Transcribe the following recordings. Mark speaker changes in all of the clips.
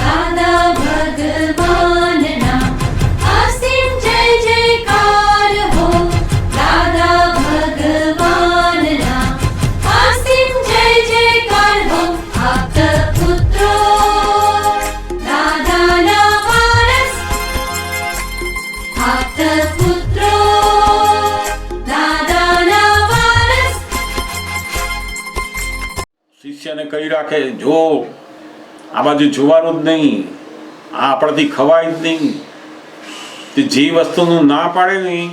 Speaker 1: દાદા ભગવાનના અસીમ જય જયકાર હો. દાદા ભગવાનના અસીમ જય જયકાર હો. આપત પુત્રો દાદાના વારસ, આપત પુત્રો દાદાના વારસ.
Speaker 2: શિષ્યને કહી રાખે, જો આ બાજુ જોવાનું જ નહીં, આ આપણાથી ખવાય જ નહીં. તે જે વસ્તુનું ના પાડે નહીં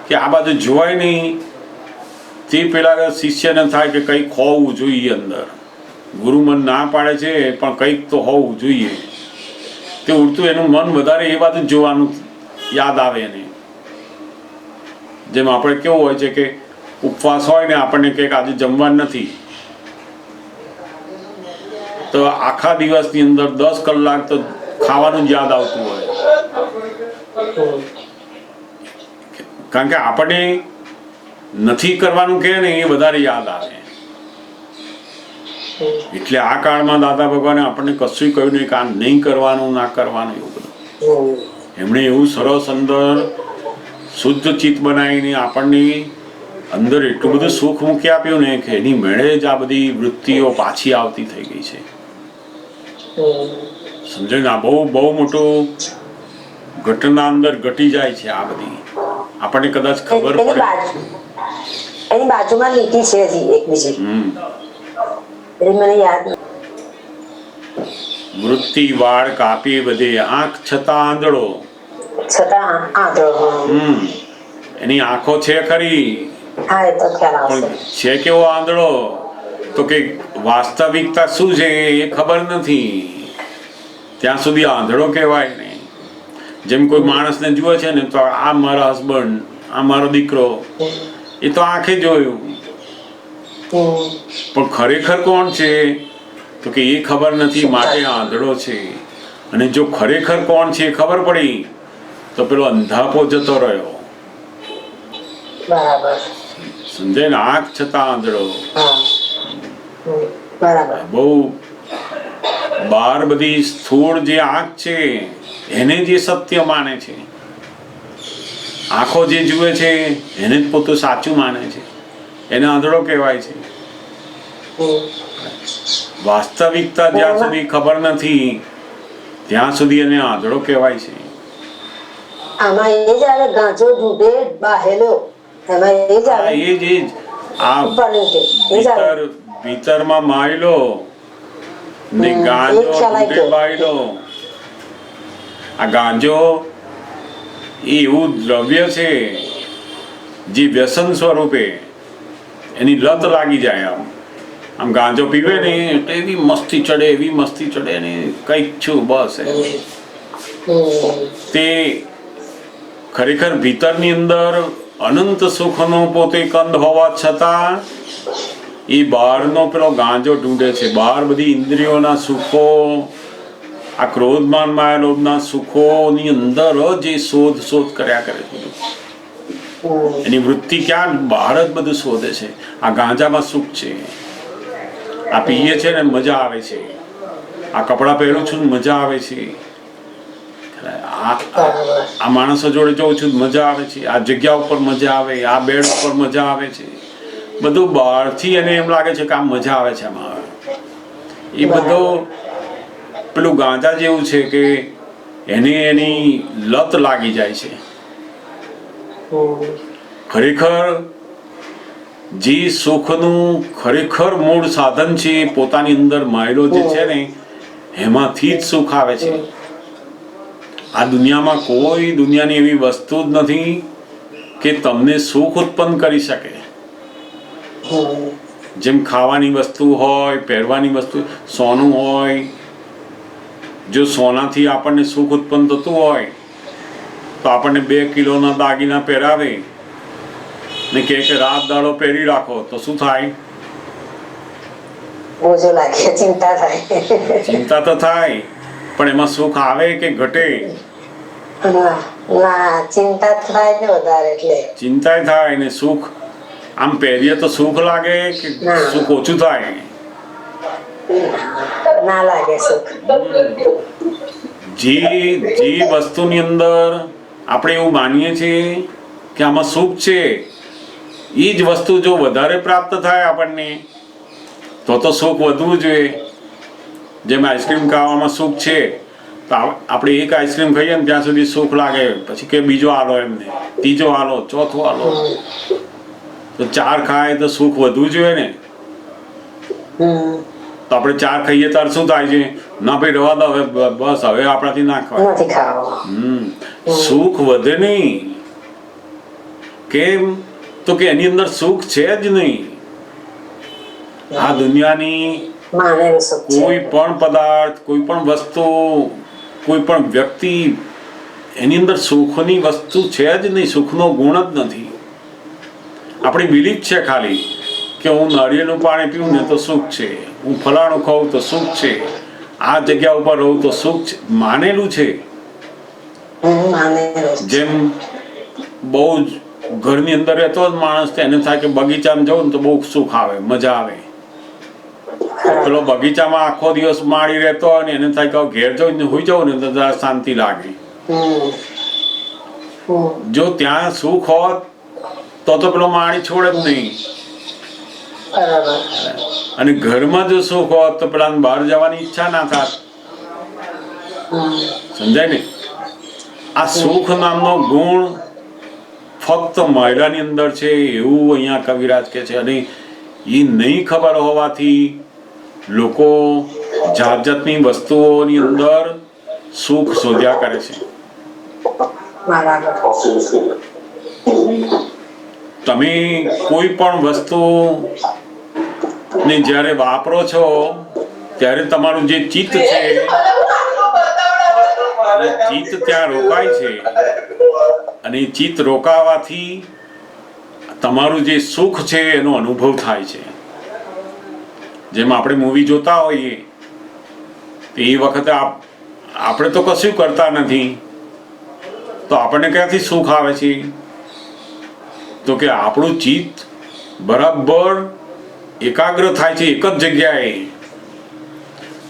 Speaker 2: કે આ બાજુ જોવાય નહીં, તે પેલા શિષ્યને થાય કે કંઈક હોવું જોઈએ અંદર. ગુરુ મન ના પાડે છે પણ કંઈક તો હોવું જોઈએ. તે ઉડતું એનું મન વધારે એ બાજુ જોવાનું યાદ આવે એને. જેમ આપણે કેવું હોય છે કે ઉપવાસ હોય ને આપણને કંઈક આજે જમવાનું નથી, તો આખા દિવસની અંદર 10 કલાક તો ખાવાનું જ યાદ આવતું હોય. કારણ કે આપણે નથી કરવાનું કે ને એ વધારે યાદ આવે. એટલે આ કાળમાં દાદા ભગવાને આપણને કશું કહ્યું નહીં કે આ નહીં કરવાનું, ના કરવાનું, એવું બધું. એમણે એવું સરસ અંદર શુદ્ધ ચિત્ત બનાવીને આપણને અંદર એટલું બધું સુખ મૂકી આપ્યું ને કે એની મેળે જ આ બધી વૃત્તિઓ પાછી આવતી થઈ ગઈ છે. સમજો ને, આ બહુ મોટું ઘટના અંદર ઘટી જાય છે. આ બધી આપણને કદાચ ખબર પડે.
Speaker 3: એની બાજુમાં લીટી છે હજી એક બીજી, મને યાદ
Speaker 2: વૃત્તિ વાળ કાપી બધે, આંખ છતાં આંધળો.
Speaker 3: છતાં આંધળો.
Speaker 2: એની આંખો છે ખરી,
Speaker 3: હા એ તો ખ્યાલ આવશે.
Speaker 2: પણ છે કેવો આંધળો તો કે વાસ્તવિકતા શું છે એ ખબર નથી. ત્યાં સુધી આંધળો કહેવાય નહીં. જેમ કોઈ માણસને જુએ છે ને તો આ મારા હસબન્ડ, આ મારો દીકરો, એ તો આંખે જોયું, પણ ખરેખર કોણ છે તો કે એ ખબર નથી, માટે આંધળો છે. અને જો ખરેખર કોણ છે એ ખબર પડી તો પેલો અંધાપો જતો રહ્યો.
Speaker 3: બરાબર.
Speaker 2: સમજાય ને, આંખ છતાં આંધળો.
Speaker 3: બરાબર.
Speaker 2: બહુ બહાર બધી સ્થૂળ જે આંખ છે એને જે સત્ય માને છે, આંખો જે જુએ છે એને જ પોતું સાચું માને છે, એને આંધળો કહેવાય છે. વાસ્તવિકતા જ્યાં સુધી ખબર નથી ત્યાં સુધી એને આંધળો કહેવાય છે.
Speaker 3: આમાં એ જ આવે ગાંજો ડૂબે બાહેલો, એમાં એ જ આવે.
Speaker 2: એ જ આ ભીતરમાં માયલો ને ગાંજો ડૂબે બાયલો. આ ગાંજો એ એવું દ્રવ્ય છે જે વ્યસન સ્વરૂપે એની લત લાગી જાય. આમ ગાંજો પીવે ને એટલે એવી મસ્તી ચડે, એવી મસ્તી ચડે ને કંઈક છું બસ. તે ખરેખર ભીતરની અંદર અનંત સુખનો પોતે કંદ હોવા છતાં એ બહારનો પેલો ગાંજો ઢૂંઢે છે. બહાર બધી ઇન્દ્રિયોના સુખો, આ ક્રોધમાન માયા લોભના સુખોની અંદર જ એ શોધ કર્યા કરે છે. એની વૃત્તિ ક્યાં બહાર જ બધું શોધે છે. આ ગાંજામાં સુખ છે, આ પીએ છે ને મજા આવે છે, આ કપડાં પહેરું છું મજા આવે છે, આ માણસો જોડે જઉં છું મજા આવે છે, આ જગ્યા ઉપર મજા આવે, આ બેડ ઉપર મજા આવે છે. બધું બહારથી એને એમ લાગે છે કે આ મજા આવે છે આમાં. એ બધું પેલું ગાંજા જેવું છે કે એને એની લત લાગી જાય છે. ખરેખર જે સુખનું ખરેખર મૂળ સાધન છે પોતાની અંદર માયલો જે છે ને એમાંથી જ સુખ આવે છે. આ દુનિયામાં કોઈ દુનિયાની એવી વસ્તુ જ નથી કે તમને સુખ ઉત્પન્ન કરી શકે. જેમ ખાવાની વસ્તુ હોય, પહેરવાની વસ્તુ, સોનું હોય, જો સોનાથી આપણને સુખ ઉત્પન્ન થતું હોય તો આપણને 2 કિલોના દાગીના પહેરાવે ને કે રાત દાડો પહેરી રાખો તો શું થાય?
Speaker 3: બોજો લાગે, ચિંતા થાય.
Speaker 2: ચિંતા તો થાય, પણ એમાં સુખ આવે કે ઘટે?
Speaker 3: ના, ચિંતા થાય ને વધારે. એટલે
Speaker 2: ચિંતા થાય ને સુખ આમ પહેરીએ તો સુખ લાગે કે સુખ ઓછું થાય?
Speaker 3: ના લાગે સુખ.
Speaker 2: જે વસ્તુની અંદર આપણે એવું માનીએ છીએ કે આમાં સુખ છે, એ જ વસ્તુ જો વધારે પ્રાપ્ત થાય આપણને તો સુખ વધવું જોઈએ. જેમ આઈસ્ક્રીમ ખાવામાં સુખ છે, તો આપણે એક આઈસ્ક્રીમ ખાઈએ ને ત્યાં સુધી સુખ લાગે, પછી કે બીજો આલો, એમને ત્રીજો આલો, ચોથો આલો, તો 4 ખાય તો સુખ વધવું જોઈએ ને. તો આપણે 4 ખાઈએ ત્યારે શું થાય છે? ના ભાઈ રવા દો, હવે બસ, હવે આપણાથી ના ખવાય.
Speaker 3: નથી ખાવા.
Speaker 2: સુખ વધે નહીં. કેમ? તો કે એની અંદર સુખ છે જ નહીં. આ દુનિયાની
Speaker 3: માનેલું સુખ છે.
Speaker 2: કોઈ પણ પદાર્થ, કોઈ પણ વસ્તુ, કોઈ પણ વ્યક્તિ, એની અંદર સુખની વસ્તુ છે જ નહીં. સુખનો ગુણ જ નથી. આપણી બિલીફ છે ખાલી કે હું નાળિયેરનું પાણી પીવું ને તો સુખ છે, હું ફલાણું ખાઉં તો સુખ છે, આ જગ્યા ઉપર રહું તો સુખ છે. માનેલું છે. જેમ બહુ જ ઘરની અંદર રહેતો જ માણસ, એને થાય કે બગીચામાં જવું ને તો બહુ સુખ આવે, મજા આવે. પેલો બગીચામાં આખો દિવસ માળી રહેતો હોય ને એને થાય કે ઘેર જવું ને હોઈ જવું ને તો જરા શાંતિ લાગે. જો ત્યાં સુખ હોત તો પેલો માળી છોડે જ નહીં. અને ઘરમાં જો સુખ હોત તો પેલા બહાર જવાની ઈચ્છા ના થાત. સમજાય ને? આ સુખ નામનો ગુણ ફક્ત મહિલાની અંદર છે એવું અહીંયા કવિરાજ કે છે. અને એ નહીં ખબર હોવાથી લોકો જાત જાતની વસ્તુઓની અંદર સુખ શોધ્યા કરે છે. તમે કોઈ પણ વસ્તુ ને જ્યારે વાપરો છો ત્યારે તમારું જે ચિત્ત છે, ચિત્ત ત્યાં રોકાય છે. અને ચિત્ત રોકાવાથી તમારું જે સુખ છે એનો અનુભવ થાય છે. જેમ આપણે મૂવી જોતા હોઈએ તો એ વખતે આપણે તો કશું કરતા નથી, તો આપણને ક્યાંથી સુખ આવે છે? તો કે આપણું ચિત્ત બરાબર એકાગ્ર થાય છે એક જ જગ્યાએ.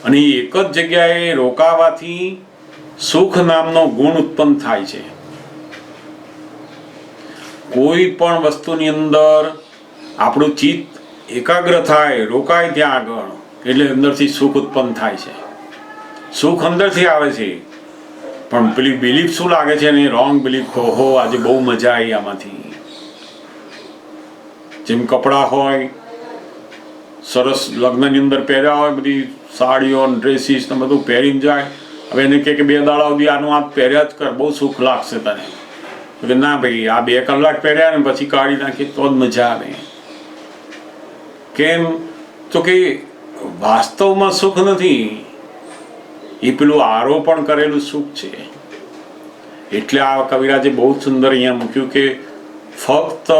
Speaker 2: અને એક જ જગ્યાએ રોકાવાથી સુખ નામનો ગુણ ઉત્પન્ન થાય છે. કોઈ પણ વસ્તુની અંદર આપણું ચિત્ત એકાગ્ર થાય, રોકાય ત્યાં આગળ, એટલે અંદરથી સુખ ઉત્પન્ન થાય છે. સુખ અંદરથી આવે છે. પણ પેલી બિલીફ શું લાગે છે ને, રોંગ બિલીફ, હો આજે બહુ મજા આવી આમાંથી. જેમ કપડાં હોય સરસ, લગ્નની અંદર પહેર્યા હોય, બધી સાડીઓ ડ્રેસીસ ને બધું પહેરીને જાય. હવે એને કે 2 દાડા સુધી આનું આ પહેર્યા જ કર, બહુ સુખ લાગશે તને. કે ના ભાઈ, આ 2 કલાક પહેર્યા ને પછી કાઢી નાખી તો જ મજા આવે. કેમ? તો કે વાસ્તવમાં સુખ નથી, એ પેલું આરોપણ કરેલું સુખ છે. એટલે આ કવિરાજે બહુ સુંદર અહીંયા મૂક્યું કે ફક્ત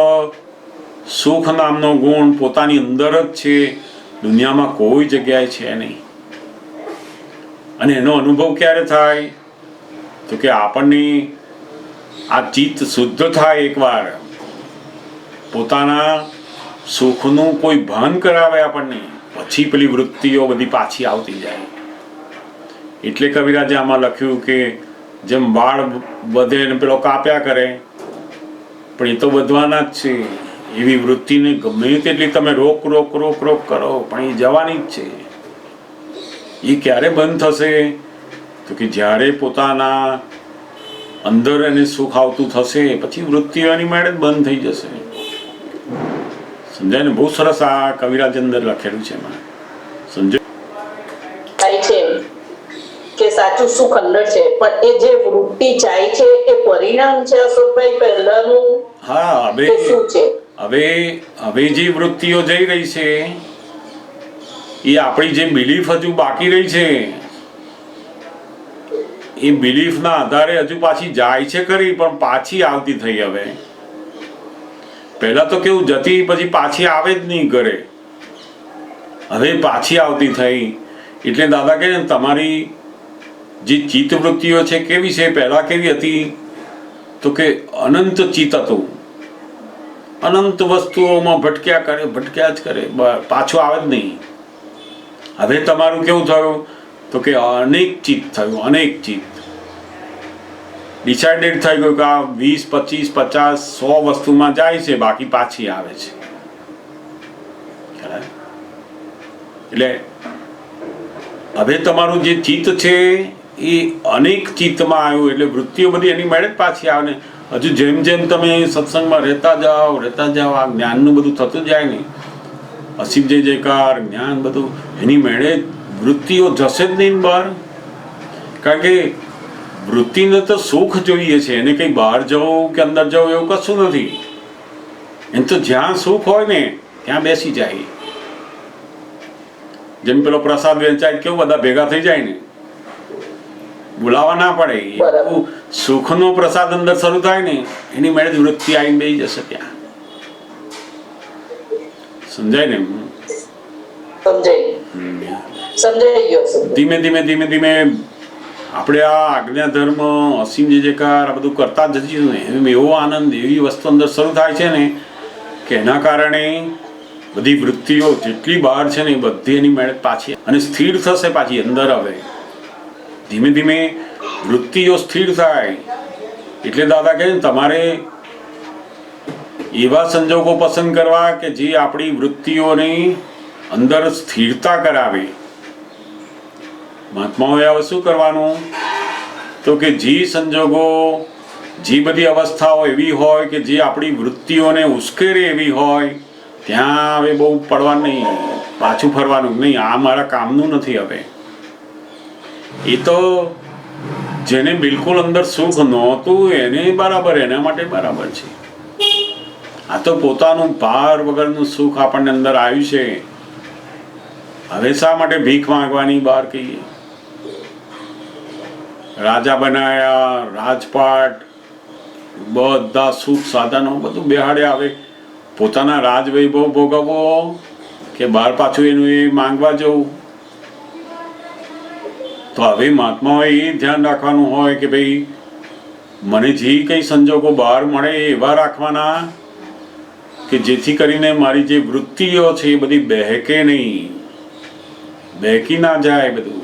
Speaker 2: સુખ નામનો ગુણ પોતાની અંદર જ છે, દુનિયામાં કોઈ જગ્યાએ છે નહીં. અને એનો અનુભવ ક્યારે થાય? તો કે આપણને આ ચિત્ત શુદ્ધ થાય, એકવાર પોતાના સુખનું કોઈ ભાન કરાવે આપણને, પછી પેલી વૃત્તિઓ બધી પાછી આવતી જાય. એટલે કવિરાજે આમાં લખ્યું કે જેમ વાળ વધે ને પેલો કાપ્યા કરે, પણ એ તો વધવાના જ છે. એવી વૃત્તિને ગમે તેટલી તમે રોક કરો, પણ એ જવાની જ છે. એ ક્યારે બંધ થશે? તો કે જ્યારે પોતાના અંદર એને સુખ આવતું થશે, પછી વૃત્તિઓ એની મેળે જ બંધ થઈ જશે. સમજાય ને? બહુ સરસ આ કવિરાજ અંદર લખેલું છે એમાં. સમજાય
Speaker 4: થાય છે કે સાચું સુખ અંદર છે, પણ એ જે વૃત્તિ જાય છે એ પરિણામ છે અશોકભાઈ પહેલાનું?
Speaker 2: હા,
Speaker 4: શું છે?
Speaker 2: હવે જે વૃત્તિઓ જઈ રહી છે એ આપણી જે બિલીફ હજુ બાકી રહી છે, એ બિલીફના આધારે હજુ પાછી જાય છે ખરી, પણ પાછી આવતી થઈ. હવે પહેલા તો કેવું, જતી પછી પાછી આવે જ નહીં ઘરે. હવે પાછી આવતી થઈ. એટલે દાદા કહે ને, તમારી જે ચિત્તવૃત્તિઓ છે કેવી છે? પહેલા કેવી હતી? તો કે અનંત ચિત્ત હતું, અનંત વસ્તુઓમાં ભટક્યા જ કરે, પાછું આવે જ નહીં. હવે તમારું કેવું થયું તો કે અનેક ચિત્ત થયું, અનેક ચિત્ત ડિસાઇડેડ થઈ ગયું કે આ 20, 25, 50, 100 વસ્તુમાં જાય છે, બાકી પાછી આવે છે. એટલે હવે તમારું જે ચિત્ત છે એ અનેક ચિત્તમાં આવ્યું, એટલે વૃત્તિઓ બધી એની મેળે જ પાછી આવે ને. હજુ જેમ જેમ તમે સત્સંગમાં રહેતા જાઓ આ જ્ઞાનનું બધું થતું જાય ને, અસીમ જય જયકાર જ્ઞાન બધું એની મેળે વૃત્તિઓ જશે જ નહીં બહાર. કારણ કે વૃત્તિને તો સુખ જોઈએ છે, એને કંઈ બહાર જવું કે અંદર જવું એવું કશું નથી. એને તો જ્યાં સુખ હોય ને ત્યાં બેસી જાય. જેમ પેલો પ્રસાદ વેચાય કેવું બધા ભેગા થઈ જાય ને, બોલાવા ના પડે. એવું સુખનો પ્રસાદ અંદર શરૂ થાય ને એની મેળે જ વૃત્તિ આવીને બેસી જશે ત્યાં. સમજાય ને?
Speaker 4: સમજાઈ ગયો.
Speaker 2: ધીમે ધીમે આપણે આ આજ્ઞા ધર્મ અસીમ જય જયકાર આ બધું કરતા જ જઈશું ને, એમ એવો આનંદ એવી વસ્તુ અંદર શરૂ થાય છે ને કે એના કારણે બધી વૃત્તિઓ જેટલી બહાર છે ને એ બધી એની મેળે પાછી અને સ્થિર થશે પાછી અંદર. હવે ધીમે ધીમે વૃત્તિઓ સ્થિર થાય એટલે દાદા કહે તમારે એવા સંજોગો પસંદ કરવા કે જે આપણી વૃત્તિઓની અંદર સ્થિરતા કરાવે. મહાત્માઓએ હવે શું કરવાનું તો કે જે સંજોગો જે બધી અવસ્થાઓ એવી હોય કે જે આપણી વૃત્તિઓને ઉશ્કેરે એવી હોય ત્યાં હવે બહુ પડવાનું નહીં, પાછું ફરવાનું નહીં. આ મારા કામનું નથી. હવે એ તો જેને બિલકુલ અંદર સુખ નહોતું એને બરાબર, એના માટે બરાબર છે. આ તો પોતાનું ભાર વગરનું સુખ આપણને અંદર આવ્યું છે. હવે શા માટે ભીખ માંગવાની બહાર કહીએ? રાજા બનાયા, રાજપાટ, બધા સુખ સાધનો બધું બેહાડ્યા. હવે પોતાના રાજ વૈભવ ભોગવવો કે બહાર પાછું એનું એ માંગવા જવું? તો હવે મહાત્માઓએ એ ધ્યાન રાખવાનું હોય કે ભાઈ મને જે કંઈ સંજોગો બહાર મળે એવા રાખવાના કે જેથી કરીને મારી જે વૃત્તિઓ છે એ બધી બહેકે નહીં, બહેકી ના જાય. બધું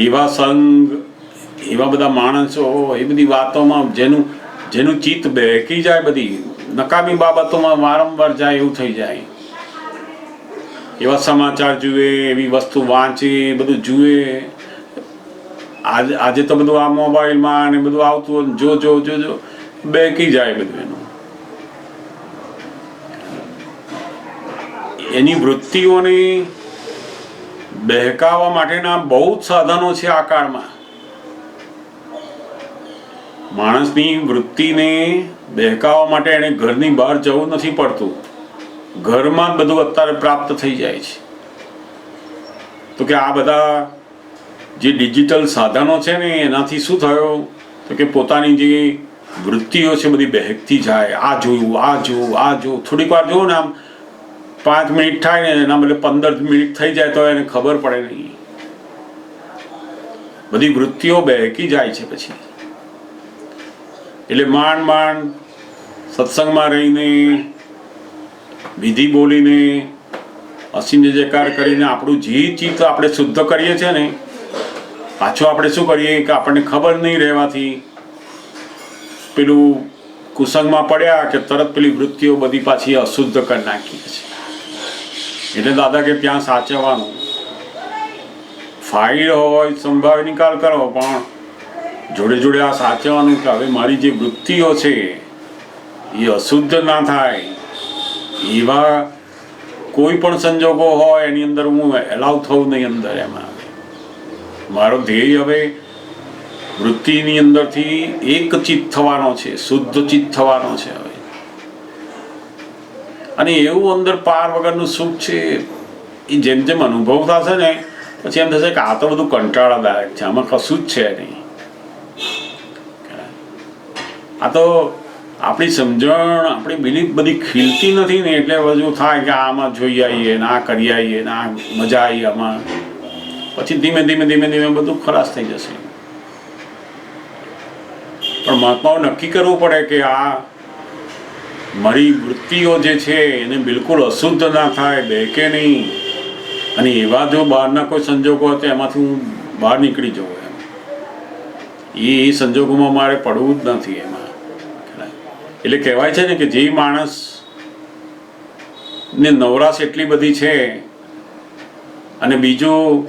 Speaker 2: એવા સંગ, એવા બધા માણસો, એ બધી વાતોમાં જેનું ચિત્ત બહેકી જાય, બધી નકામી બાબતોમાં વારંવાર જાય એવું થઈ જાય. એવા સમાચાર જુએ, એવી વસ્તુ વાંચે, બધું જુએ. આજે તો બધું આ મોબાઈલમાં ને બધું આવતું જો બહેકી જાય બધું. એની વૃત્તિઓને બહેકાવવા માટેના બહુ જ સાધનો છે આ કાળમાં. માણસની વૃત્તિને બહેકાવવા માટે એને ઘરની બહાર જવું નથી પડતું, ઘરમાં જ બધું અત્યારે પ્રાપ્ત થઈ જાય છે. તો કે આ બધા જે ડિજિટલ સાધનો છે ને એનાથી શું થયું તો કે પોતાની જે વૃત્તિઓ છે બધી બહેકતી જાય. આ જોયું, થોડીક વાર જોવું ને આમ 5 મિનિટ થાય ને એના બદલે 15 મિનિટ થઈ જાય તો એને ખબર પડે નહીં. બધી વૃત્તિઓ બહેકી જાય છે પછી. એટલે માંડ સત્સંગમાં રહીને વિધિ બોલીને અસીમ જય જયકાર કરીને આપણું જે ચિત્ત આપણે શુદ્ધ કરીએ છીએ ને, પાછું આપણે શું કરીએ કે આપણને ખબર નહીં રહેવાથી પેલું કુસંગમાં પડ્યા કે તરત પેલી વૃત્તિઓ બધી પાછી અશુદ્ધ કરી નાખીએ છીએ. એટલે દાદા કે ત્યાં સાચવવાનું. ફાઇલ હોય સંભાવ નિકાલ કરો, પણ જોડે આ સાચવવાનું કે હવે મારી જે વૃત્તિઓ છે એ અશુદ્ધ ના થાય. એવા કોઈ પણ સંજોગો હોય એની અંદર હું એલાઉ થવું નહીં અંદર. એમાં મારો ધ્યેય હવે વૃત્તિની અંદરથી એક ચિત્ત થવાનો છે, શુદ્ધ ચિત્ત થવાનો છે હવે. અને એવું અંદર પાર વગરનું સુખ છે એ જેમ જેમ અનુભવ થશે ને પછી એમ થશે કે આ તો બધું કંટાળાદાયક છે, આમાં કશું જ છે નહીં. આ તો આપણી સમજણ, આપણી બિલીફ બધી ખીલતી નથી ને એટલે બધું થાય કે આમાં જોઈ આવીએ ને આ કરી આવીએ ને આ મજા આવી આમાં. પછી ધીમે ધીમે બધું ખલાસ થઈ જશે. પણ મહાત્માઓ નક્કી કરવું પડે કે આ મારી વૃત્તિઓ જે છે એને બિલકુલ અશુદ્ધ ના થાય, બહેકે નહીં. અને એવા જો બહારના કોઈ સંજોગો હોય તો એમાંથી હું બહાર નીકળી જાઉં એમ. એ સંજોગોમાં મારે પડવું જ નથી એમાં. એટલે કહેવાય છે ને કે જે માણસ ને નવરાશ એટલી બધી છે, અને બીજું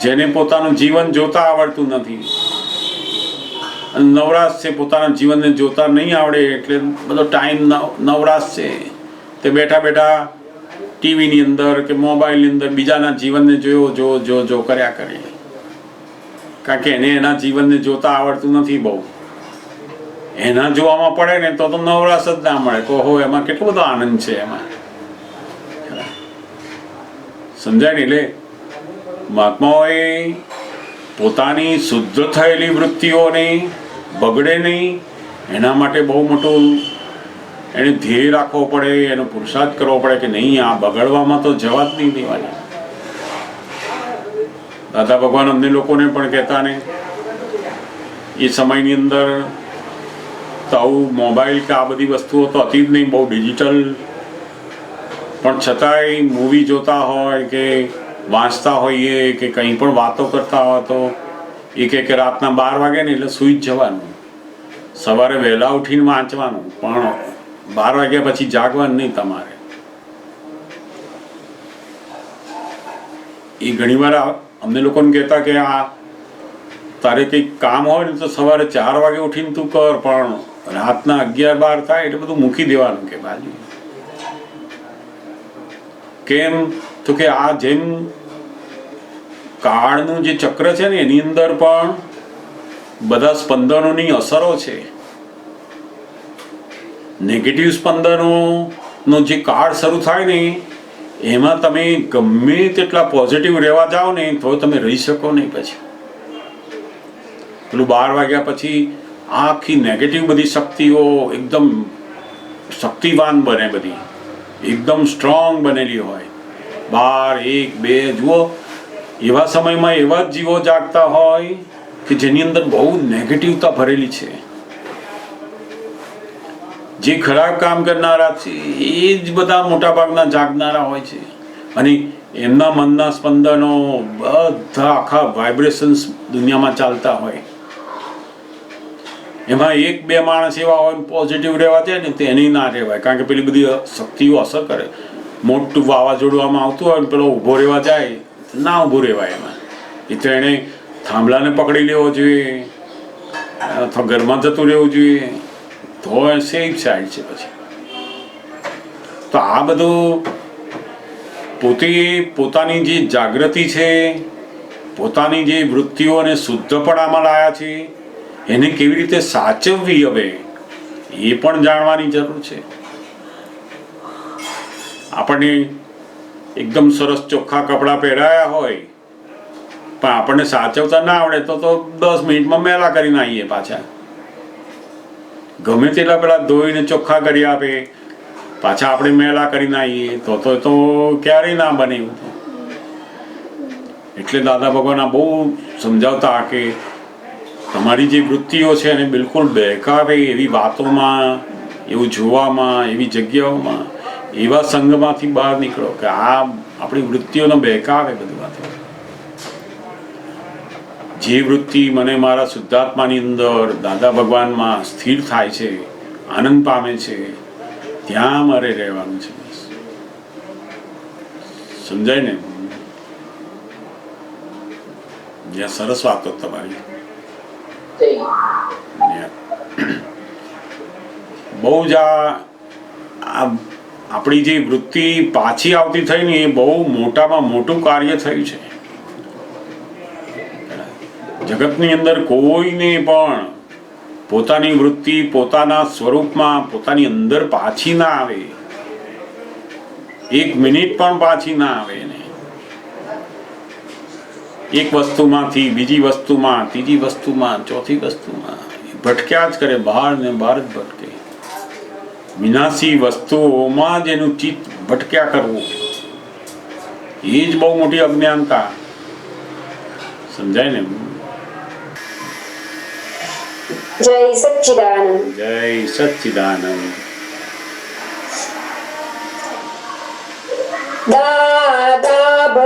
Speaker 2: જેને પોતાનું જીવન જોતા આવડતું નથી અને નવરાશ છે, પોતાના જીવનને જોતા નહીં આવડે એટલે બધો ટાઈમ નવરાશ છે, તે બેઠા બેઠા ટીવીની અંદર કે મોબાઈલની અંદર બીજાના જીવનને જો કર્યા કરે. કારણ કે એને એના જીવનને જોતા આવડતું નથી બહુ. એના જોવામાં પડે ને તો નવરાશ જ ના મળે. કહો એમાં કેટલો બધો આનંદ છે એમાં. સમજાય ને? એટલે મહાત્માઓએ પોતાની શુદ્ધ થયેલી વૃત્તિઓને બગડે નહીં એના માટે બહુ મોટું એને ધ્યેય રાખવો પડે, એનો પુરુષાર્થ કરવો પડે કે નહીં આ બગડવામાં તો જવા જ નહીં દેવાની. દાદા ભગવાન અમને લોકોને પણ કહેતા ને એ સમયની અંદર તો આવું મોબાઈલ કે આ બધી વસ્તુઓ તો હતી જ નહીં, બહુ ડિજિટલ. પણ છતાંય મૂવી જોતા હોય કે વાંચતા હોઈએ કે કંઈ પણ વાતો કરતા હોય તો એ કે રાતના 12 વાગે ને એટલે સૂઈ જ જવાનું, સવારે વહેલા ઉઠીને વાંચવાનું, પણ 12 વાગ્યા પછી જાગવાનું નહીં તમારે. એ ઘણીવાર અમને લોકોને કહેતા કે આ તારે કંઈક કામ હોય ને તો સવારે 4 વાગે ઉઠીને તું કર, પણ રાતના 11-12 થાય એટલે બધું મૂકી દેવાનું કે બાજુ. કેમ તો કે આ જેમ કાળનું જે ચક્ર છે ને એની અંદર પણ બધા સ્પંદનોની અસરો છે. નેગેટિવ સ્પંદનોનો જે કાળ શરૂ થાય ને એમાં તમે ગમે તેટલા પોઝિટિવ રહેવા જાઓ ને તો તમે રહી શકો નહીં. પછી પેલું 12 વાગ્યા પછી આખી નેગેટિવ બધી શક્તિઓ એકદમ શક્તિવાન બને, બધી એકદમ સ્ટ્રોંગ બનેલી હોય. 12, 1, 2 જુઓ એવા સમયમાં એવા જ જીવો જાગતા હોય કે જેની અંદર બહુ નેગેટિવતા ભરેલી છે. જે ખરાબ કામ કરનારા છે એ જ બધા મોટા ભાગના જાગનારા હોય છે, અને એમના મનના સ્પંદનો બધા આખા વાઇબ્રેશન્સ દુનિયામાં ચાલતા હોય. એમાં 1-2 માણસ એવા હોય પોઝિટિવ રહેવા જાય ને તેને ના રહેવાય, કારણ કે પેલી બધી શક્તિઓ અસર કરે. મોટું વાવાઝોડું આમાં આવતું હોય ને પેલો ઊભો રહેવા જાય ના ઊભો રહેવાય એમાં. એ તો એણે થાંભલાને પકડી લેવો જોઈએ અથવા ઘરમાં જતું રહેવું જોઈએ તો સેફ સાઈડ છે. પછી તો આ બધું પોતાની જે જાગૃતિ છે, પોતાની જે વૃત્તિઓને શુદ્ધપણામાં લાયા છે એને કેવી રીતે સાચવવી હવે એ પણ જાણવાની જરૂર છે. આપણને એકદમ સરસ ચોખ્ખા કપડાં પહેરાયા હોય પણ આપણને સાચવતા ના આવડે તો 10 મિનિટમાં મેલા કરીને આવીએ પાછા. ગમે તેટલા પેલા ધોઈને ચોખ્ખા કરી આપે પાછા આપણે મેલા કરીને આવીએ તો ક્યારેય ના બને એવું. એટલે દાદા ભગવાન બહુ સમજાવતા કે તમારી જે વૃત્તિઓ છે એને બિલકુલ બહેકાવે એવી વાતોમાં, એવું જોવામાં, એવી જગ્યાઓમાં, એવા સંઘમાંથી બહાર નીકળો કે આ આપણી વૃત્તિઓનો બહેકાવે બધી વાતો. જે વૃત્તિ મને મારા શુદ્ધાત્માની અંદર દાદા ભગવાનમાં સ્થિર થાય છે, આનંદ પામે છે, ત્યાં મારે રહેવાનું છે. સમજાય ને? જ્યાં સરસ વાતો તમારી બહુ જ આપણી જે વૃત્તિ પાછી આવતી થઈ ને એ બહુ મોટામાં મોટું કાર્ય થયું છે. જગતની અંદર કોઈને પણ પોતાની વૃત્તિ પોતાના સ્વરૂપમાં પોતાની અંદર પાછી ના આવે, 1 મિનિટ પણ પાછી ના આવે ને. એક વસ્તુમાંથી બીજી વસ્તુમાં, ત્રીજી વસ્તુમાં, ચોથી વસ્તુમાં ભટક્યા જ કરે, બહાર ને બહાર જ ભટકે. વિનાશી વસ્તુઓમાં જ એનું ચિત્ત ભટક્યા કરવું એ જ બહુ મોટી અજ્ઞાનતા. સમજાય ને?
Speaker 3: જય સચ્ચિદાનંદ.
Speaker 2: જય સચ્ચિદાનંદ.
Speaker 3: દાદા